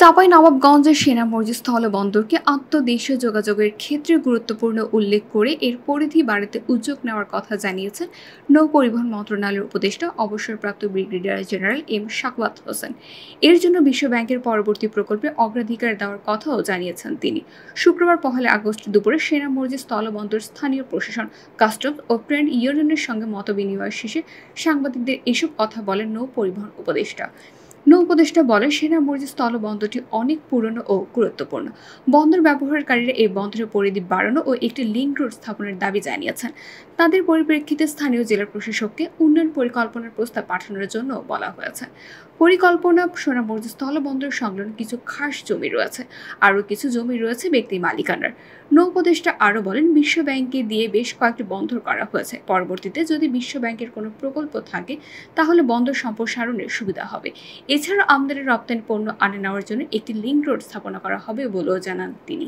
চাঁপাইনবাবগঞ্জের সেনা মসজিদ স্থলবন্দরকে আন্তঃদেশীয় যোগাযোগের ক্ষেত্রে গুরুত্বপূর্ণ উল্লেখ করে এর পরিধি বাড়াতে উদ্যোগ নেওয়ার কথা জানিয়েছেন নৌ পরিবহন মন্ত্রণালয়ের উপদেষ্টা অবসরপ্রাপ্ত brigadier general M Sakhawat Hossain. এর জন্য বিশ্বব্যাংকের পরবর্তী প্রকল্পে অগ্রাধিকার দেওয়ার কথাও জানিয়েছেন তিনি। শুক্রবার 1 আগস্ট দুপুরে সেনা মসজিদ স্থলবন্দর স্থানীয় প্রশাসন, কাস্টমস ও ট্রেড ইউনিয়নের সঙ্গে মতবিনিময় শেষে সাংবাদিকদের এসব কথা বলেন নৌ পরিবহন উপদেষ্টা। নৌ উপদেষ্টা বলেন, সেনা মসজিদ স্থলবন্দরটি অনেক পুরনো ও গুরুত্বপূর্ণ। বন্দর ব্যবহারকারীরা এই বন্দরের পরিধি বাড়ানো ও একটি লিংক রোড স্থাপনের দাবি জানিয়েছেন। তাদের পরিপ্রেক্ষিতে স্থানীয় জেলা প্রশাসককে উন্নয়ন পরিকল্পনার প্রস্তাব পাঠানোর জন্য বলা হয়েছে। পরিকল্পনা সেনা মসজিদ স্থলবন্দর সংলগ্ন কিছু খাস জমি রয়েছে, আরও কিছু জমি রয়েছে ব্যক্তি মালিকানার। নৌ উপদেষ্টা আরও বলেন, বিশ্ব ব্যাংকে দিয়ে বেশ কয়েকটি বন্দর করা হয়েছে। পরবর্তীতে যদি বিশ্ব ব্যাংকের কোনো প্রকল্প থাকে তাহলে বন্দর সম্প্রসারণের সুবিধা হবে। এছাড়া আমদানি রপ্তানি পণ্য আনে নেওয়ার জন্য একটি লিংক রোড স্থাপনা করা হবে বলেও জানান তিনি।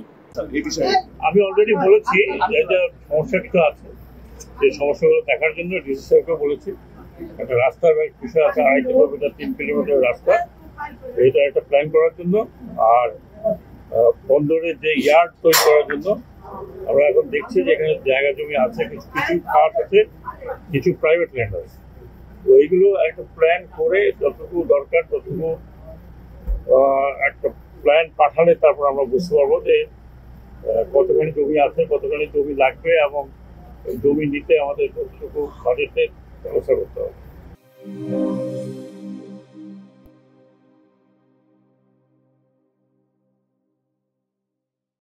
আমি অলরেডি বলেছি যে সমস্যা কিছু আছে, যে সমস্যাগুলো দেখার জন্য ডিসি সাহেবকে বলেছি। একটা রাস্তার বিষয় আছে, 2.5 কিলোমিটার 3 কিলোমিটার রাস্তা, এটা একটা প্ল্যান করার জন্য। আর বন্দরের যে ইয়ার্ড তৈরি করার জন্য আমরা এখন দেখছি যে এখানে জায়গা জমি আছে, কিছু কিছু খাত আছে, কিছু প্রাইভেট ল্যান্ড আছে। তো এইগুলো একটা প্ল্যান করে যতটুকু দরকার ততটুকু একটা প্ল্যান পাঠালে তারপর আমরা বুঝতে পারবো যে কতখানি জমি আছে, কতখানি জমি লাগবে এবং জমি নিতে আমাদের কতটুকু বাজেটের ব্যবস্থা করতে হবে।